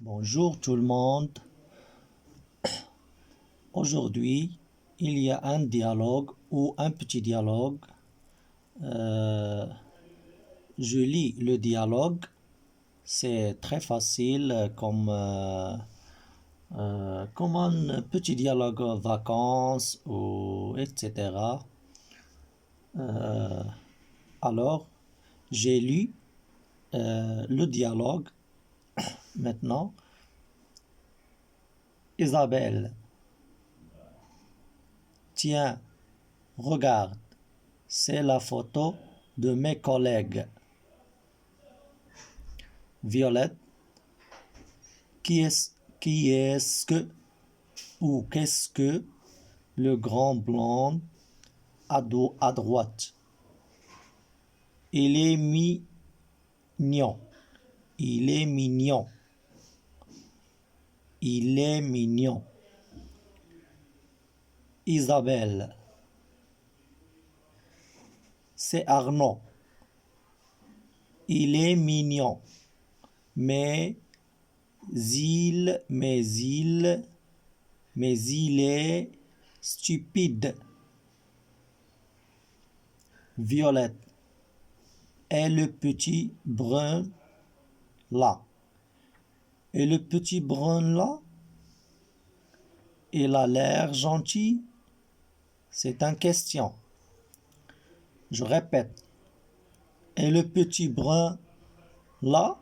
Bonjour tout le monde. Aujourd'hui, il y a un dialogue ou un petit dialogue. Euh, je lis le dialogue. C'est très facile comme un petit dialogue vacances ou etc. Euh, alors, j'ai lu le dialogue maintenant. Isabelle, tiens, regarde, c'est la photo de mes collègues. Violette, qui est-ce que ou qu'est-ce que le grand blond à droite? Il est mignon. Il est mignon. Il est mignon. Isabelle, c'est Arnaud. Il est mignon. Mais il est stupide. Violette, et le petit brun là. Et le petit brun là, il a l'air gentil. C'est une question. Je répète. Et le petit brun là,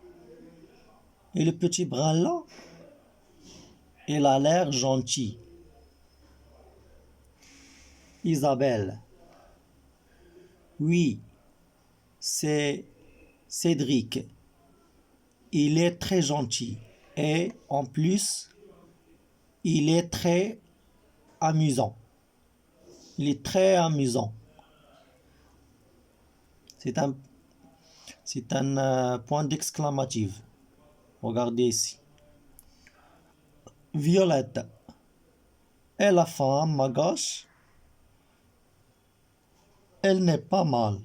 et le petit brun là, il a l'air gentil. Isabelle, oui, c'est Cédric. Il est très gentil. Et en plus, il est très amusant. Il est très amusant. C'est un, c'est un point d'exclamative. Regardez ici. Violette. Et la femme à gauche, elle n'est pas mal.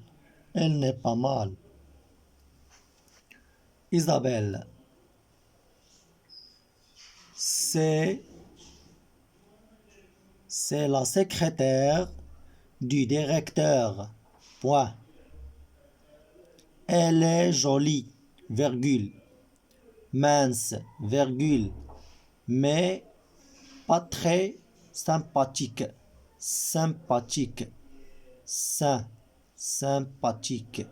Elle n'est pas mal. Isabelle. C'est la secrétaire du directeur. Point. Elle est jolie, virgule. Mince, virgule. Mais pas très sympathique. Sympathique. Sympathique.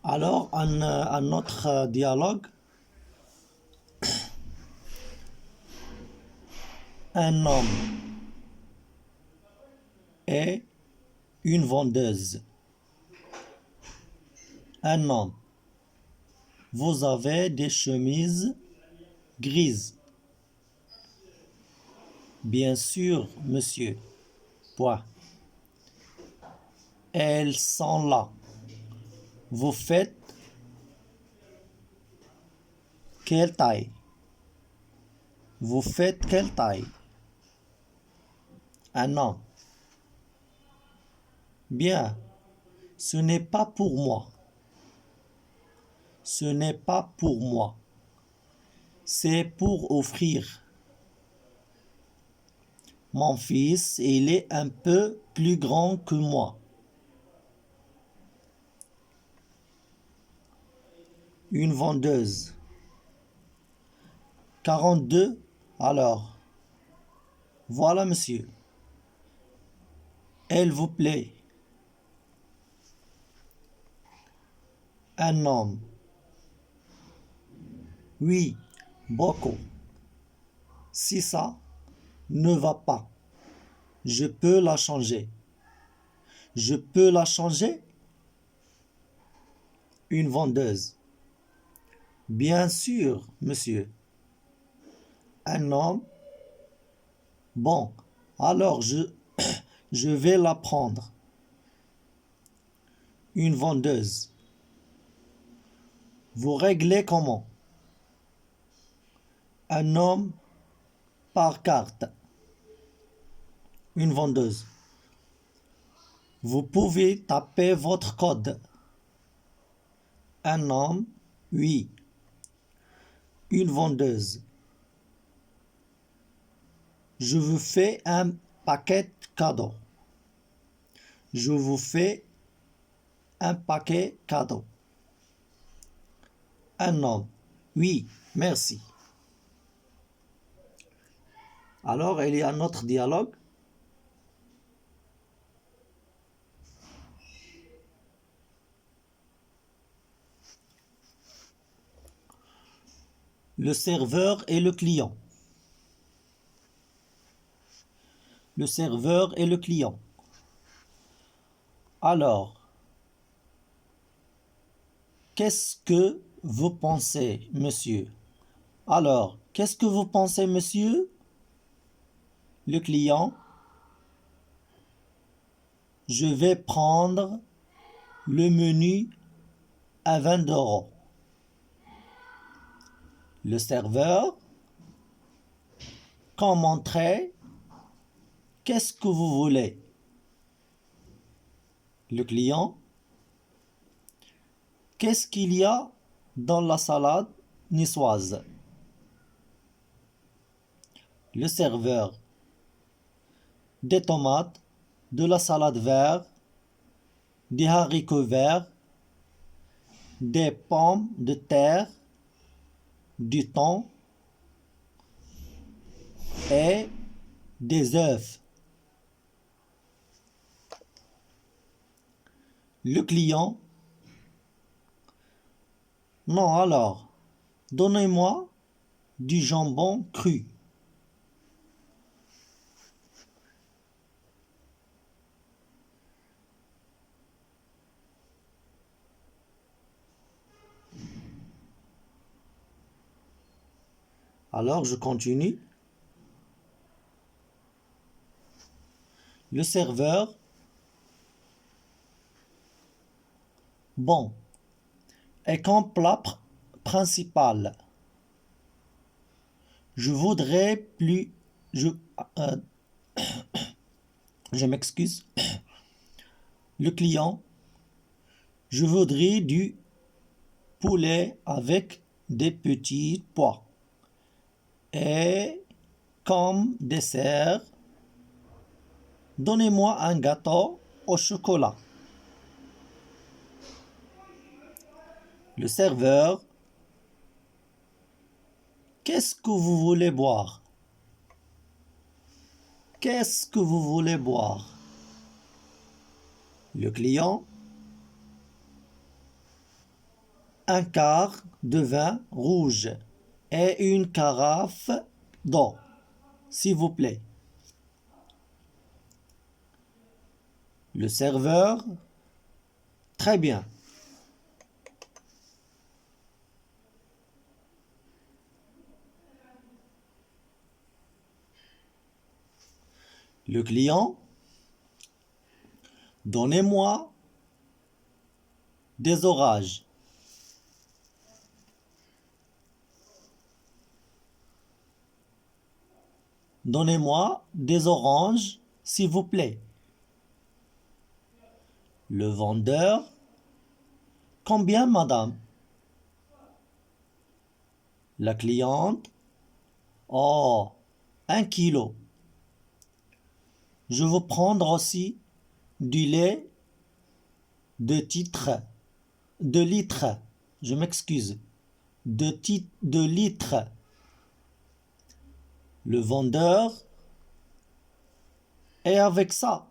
Alors, un autre dialogue. Un homme et une vendeuse. Un homme. Vous avez des chemises grises. Bien sûr, monsieur. Point. Elles sont là. Vous faites quelle taille? Vous faites quelle taille? Un homme. Bien. Ce n'est pas pour moi. Ce n'est pas pour moi. C'est pour offrir. Mon fils, il est un peu plus grand que moi. Une vendeuse. 42. Alors. Voilà, monsieur. Elle vous plaît. Un homme. Oui, beaucoup. Si ça ne va pas, je peux la changer. Je peux la changer? Une vendeuse. Bien sûr, monsieur. Un homme. Bon, alors je vais la prendre. Une vendeuse. Vous réglez comment? un homme par carte. Une vendeuse. Vous pouvez taper votre code. Un homme, oui. Une vendeuse. Je vous fais un paquet cadeau. Je vous fais un paquet cadeau. Un homme, oui, merci. Alors, il y a un autre dialogue. Le serveur et le client. Le serveur et le client. Alors, qu'est-ce que vous pensez, monsieur? Alors, qu'est-ce que vous pensez, monsieur? Le client. Je vais prendre le menu à 20 euros. Le serveur. Comme entrée, qu'est-ce que vous voulez? Le client. Qu'est-ce qu'il y a dans la salade niçoise? Le serveur. Des tomates, de la salade verte, des haricots verts, des pommes de terre, du thon et des œufs. Le client. Non, alors, donnez-moi du jambon cru. Alors, je continue. Le serveur. Bon. Et comme plat principal, je voudrais plus... euh, je m'excuse. Le client. Je voudrais du poulet avec des petits pois. Et comme dessert, donnez-moi un gâteau au chocolat. Le serveur. Qu'est-ce que vous voulez boire? Qu'est-ce que vous voulez boire? Le client. Un quart de vin rouge et une carafe d'eau, s'il vous plaît. Le serveur. Très bien. Le client. Donnez-moi des orages. Donnez-moi des oranges, s'il vous plaît. Le vendeur. Combien, madame? La cliente. Oh, 1 kilo. Je veux prendre aussi du lait de litre. Je m'excuse. De litre. Le vendeur. Et avec ça,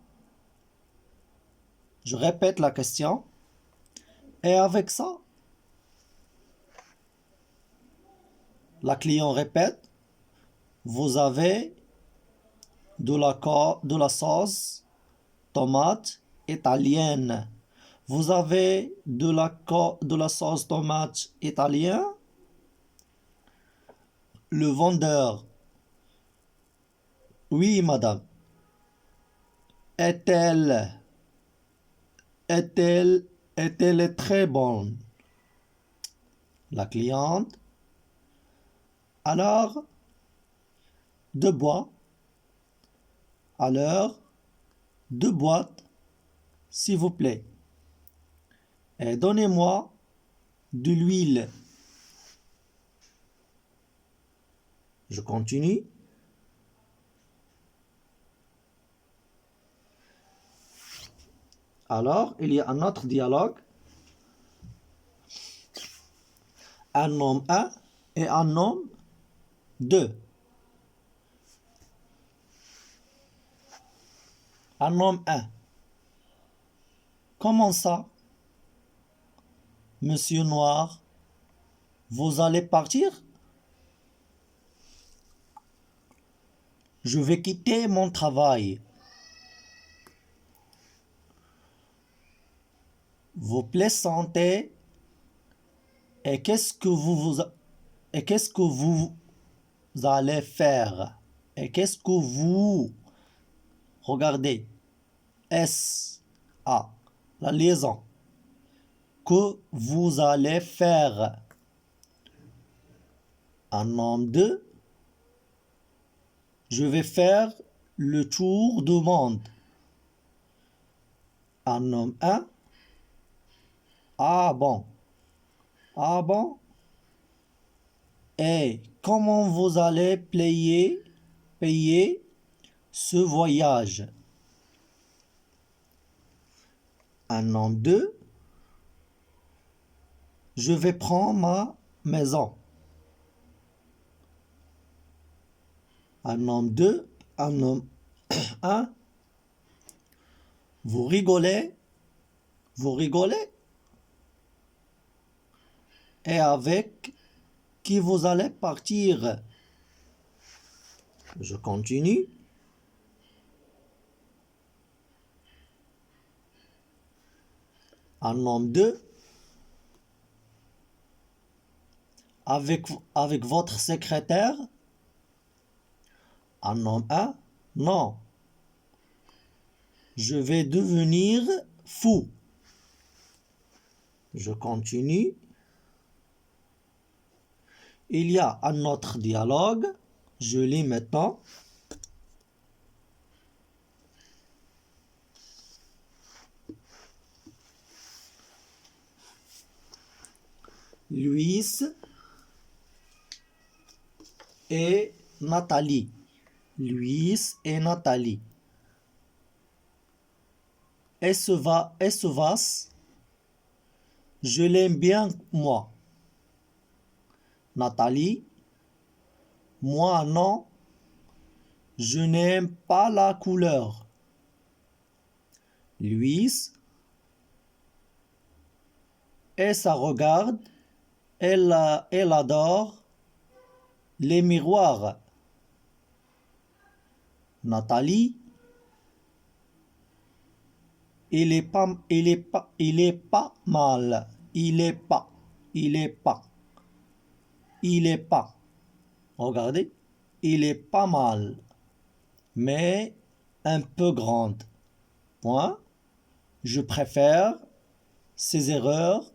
je répète la question. Et avec ça, la cliente répète, vous avez de la sauce tomate italienne. Vous avez de la sauce tomate italienne? Le vendeur. Oui, madame. Est-elle est-elle très bonne? La cliente. Alors, deux bois. Alors, deux boîtes, s'il vous plaît. Et donnez-moi de l'huile. Je continue. Alors, il y a un autre dialogue. Un homme 1 et un homme 2. Un homme 1. Comment ça, Monsieur Noir, vous allez partir? Je vais quitter mon travail. Vous plaisantez et qu'est-ce que vous allez faire? Et qu'est-ce que vous regardez? S-A, la liaison. Que vous allez faire? Un homme 2. Je vais faire le tour du monde. Un homme 1. Ah bon. Ah bon? Et comment vous allez payer ce voyage? Un homme 2. Je vais prendre ma maison. Un homme 2. Un homme 1. Vous rigolez? Vous rigolez? Et avec qui vous allez partir? Je continue. Un homme 2. Avec votre secrétaire? Un homme 1. Non. Je vais devenir fou. Je continue. Il y a un autre dialogue. Je lis maintenant. Louis et Nathalie. Louis et Nathalie. Et ce vas, je l'aime bien, moi. Nathalie, moi non, je n'aime pas la couleur. Louise, et ça regarde, elle adore les miroirs. Nathalie, il est pas mal. Regardez, il est pas mal, mais un peu grande. Moi, je préfère ces erreurs.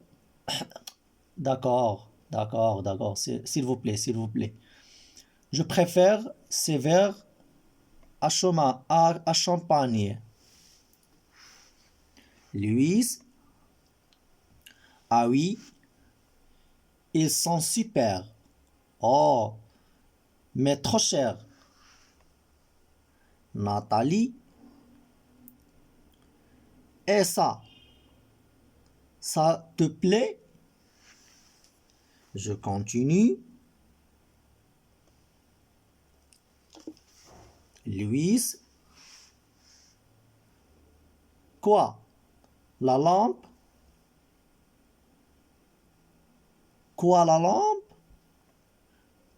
D'accord, s'il vous plaît, s'il vous plaît. Je préfère ces verres à champagne. Louise, ah oui, ils sont super. Oh, mais trop cher. Nathalie, et ça te plaît? Je continue. Louise, quoi? La lampe? Quoi la lampe?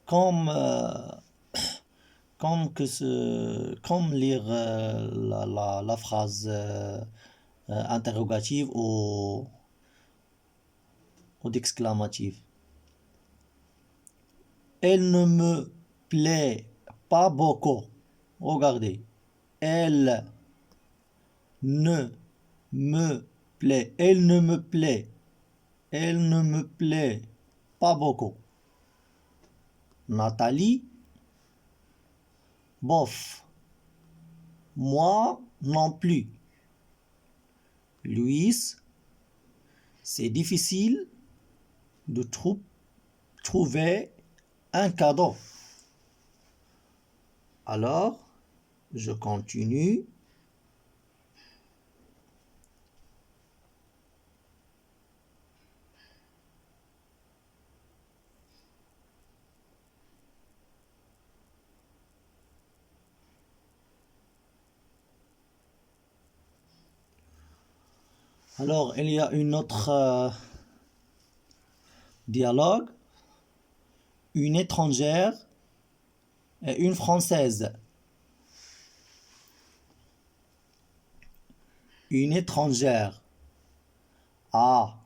Comme lire la phrase interrogative ou d'exclamative. Elle ne me plaît pas beaucoup. Regardez. Elle ne me plaît. Elle ne me plaît. Elle ne me plaît pas beaucoup. Nathalie, bof. Moi non plus. Louis, c'est difficile de trouver un cadeau. Alors, je continue. Alors, il y a une autre dialogue. Une étrangère et une française. Une étrangère. Ah,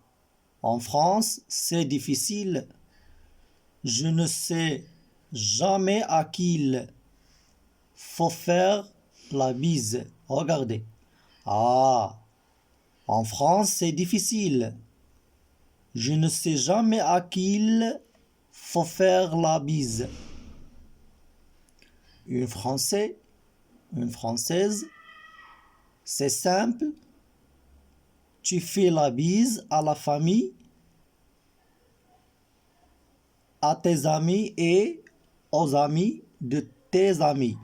en France, c'est difficile. Je ne sais jamais à qui il faut faire la bise. Regardez. Ah, en France, c'est difficile. Je ne sais jamais à qui il faut faire la bise. Une Française, une Française, c'est simple. Tu fais la bise à la famille, à tes amis et aux amis de tes amis.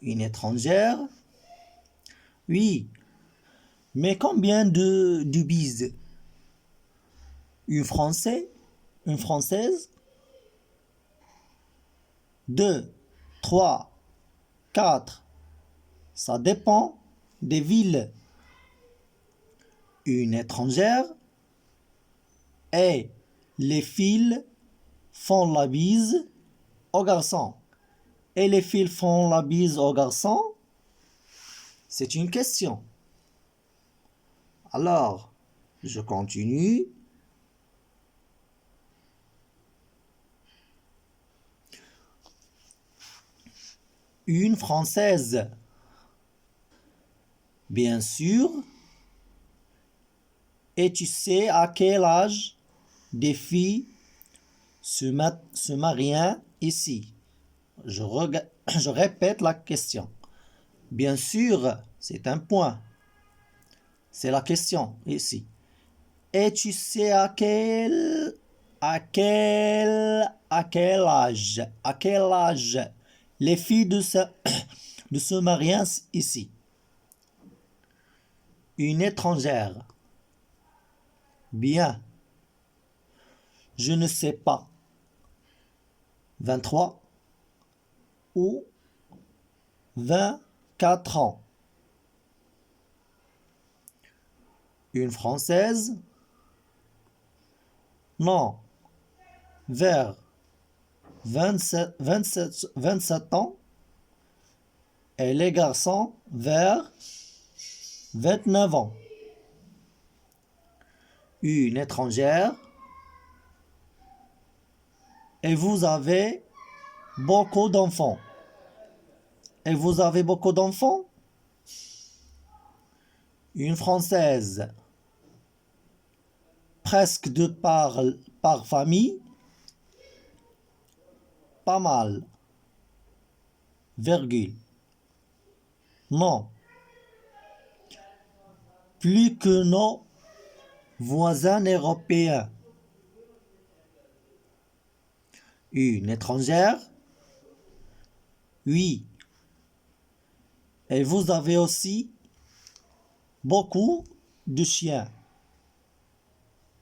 Une étrangère, oui, mais combien de bises? Une Française, 2, 3, 4, ça dépend des villes. Une étrangère, et les filles font la bise aux garçons. Et les filles font la bise aux garçons? C'est une question. Alors, je continue. Une Française. Bien sûr. Et tu sais à quel âge des filles se marient ici? Je répète la question. Bien sûr, c'est un point. C'est la question ici. Et tu sais à quel âge les filles de se marient ici? Une étrangère. Bien. Je ne sais pas. 23 ou 24 ans. Une Française? Non. Vers 27 ans. Et les garçons vers 29 ans. Une étrangère. Et vous avez beaucoup d'enfants. Et vous avez beaucoup d'enfants? Une Française. Presque deux par famille. Pas mal. Virgule. Non. Plus que nos voisins européens. Une étrangère? Oui. Et vous avez aussi beaucoup de chiens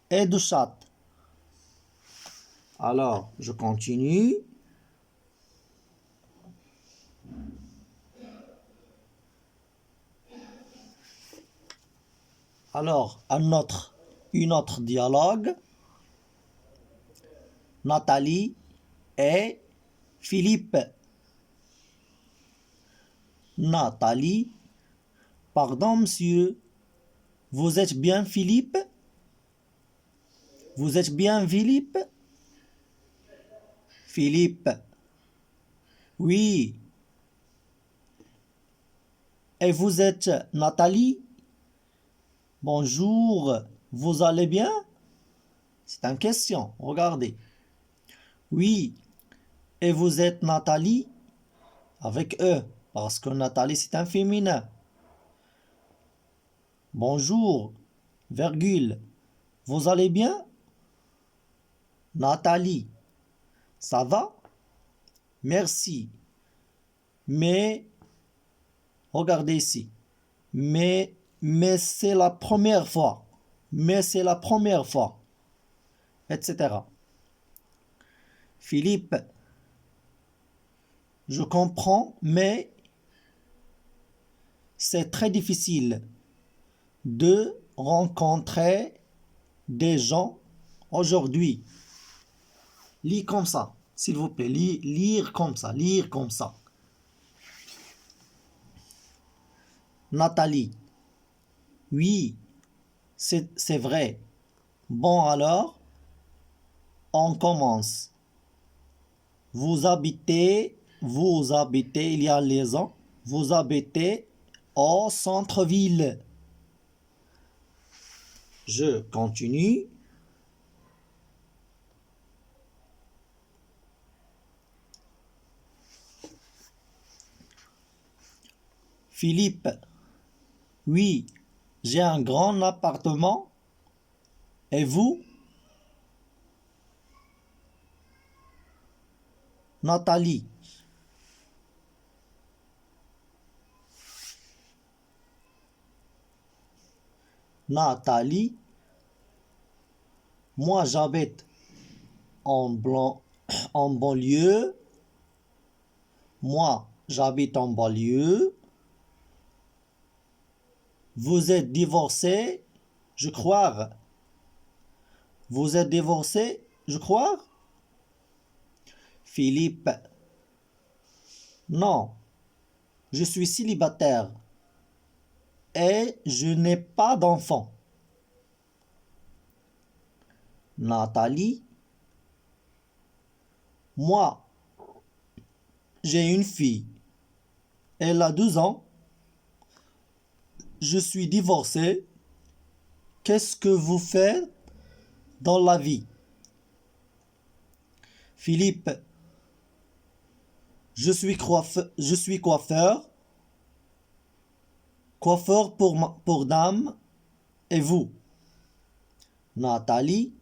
et de chats. Alors, je continue. Alors, une autre dialogue. Nathalie et Philippe. Nathalie. Pardon, monsieur. Vous êtes bien Philippe? Vous êtes bien Philippe? Philippe. Oui. Et vous êtes Nathalie? Bonjour. Vous allez bien? C'est une question. Regardez. Oui. Et vous êtes Nathalie? Avec E, parce que Nathalie c'est un féminin. Bonjour, virgule. Vous allez bien? Nathalie. Ça va? Merci. Mais, regardez ici. Mais c'est la première fois. Mais c'est la première fois. Etc. Philippe. Je comprends, mais c'est très difficile de rencontrer des gens aujourd'hui. Lis comme ça, s'il vous plaît. Lire comme ça, lire comme ça. Nathalie. Oui, c'est vrai. Bon alors, on commence. Vous habitez, il y a liaison. Vous habitez au centre-ville. Je continue. Philippe. Oui, j'ai un grand appartement. Et vous? Nathalie. Nathalie. Moi, j'habite en banlieue. Moi, j'habite en banlieue. Vous êtes divorcé, je crois. Vous êtes divorcé, je crois. Philippe. Non, je suis célibataire et je n'ai pas d'enfant. Nathalie. Moi, j'ai une fille. Elle a 12 ans. Je suis divorcé. Qu'est-ce que vous faites dans la vie? Philippe. Je suis coiffeur. Coiffeur pour dames. Et vous? Nathalie.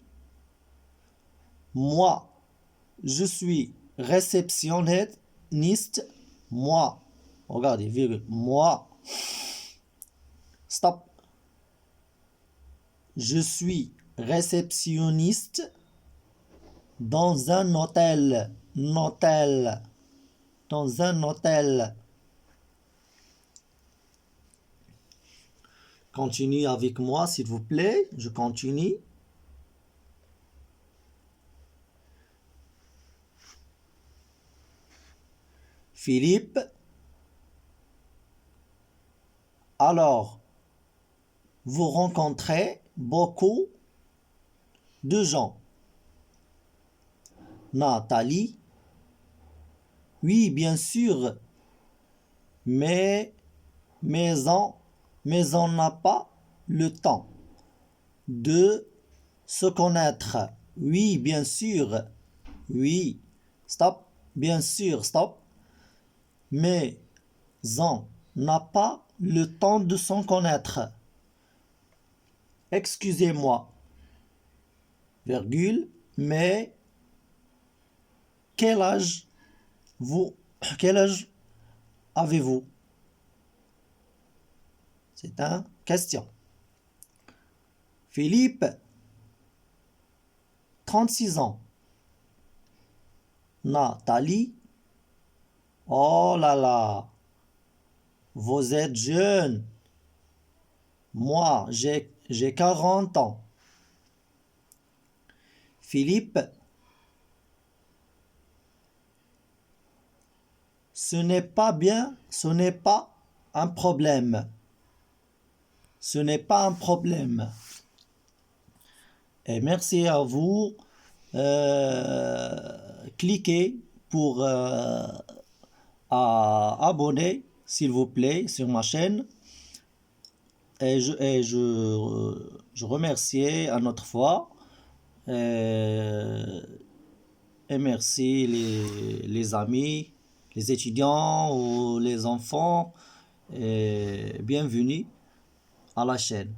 Moi, je suis réceptionniste. Moi. Regardez, virgule. Moi. Stop. Je suis réceptionniste dans un hôtel. Hôtel. Dans un hôtel. Continue avec moi, s'il vous plaît. Je continue. Philippe. Alors, vous rencontrez beaucoup de gens. Nathalie. Oui, bien sûr. Mais on n'a pas le temps de se connaître. Oui, bien sûr. Oui. Stop. Bien sûr, stop. Mais on n'a pas le temps de s'en connaître. Excusez-moi. Virgule. Mais quel âge quel âge avez-vous? C'est une question. Philippe, 36 ans. Nathalie, oh là là, vous êtes jeune. Moi, j'ai 40 ans. Philippe, ce n'est pas bien, ce n'est pas un problème. Ce n'est pas un problème. Et merci à vous. Cliquez pour abonner, s'il vous plaît, sur ma chaîne. Et je remercie à notre fois. et merci les amis, les étudiants ou les enfants. Et bienvenue à la chaîne.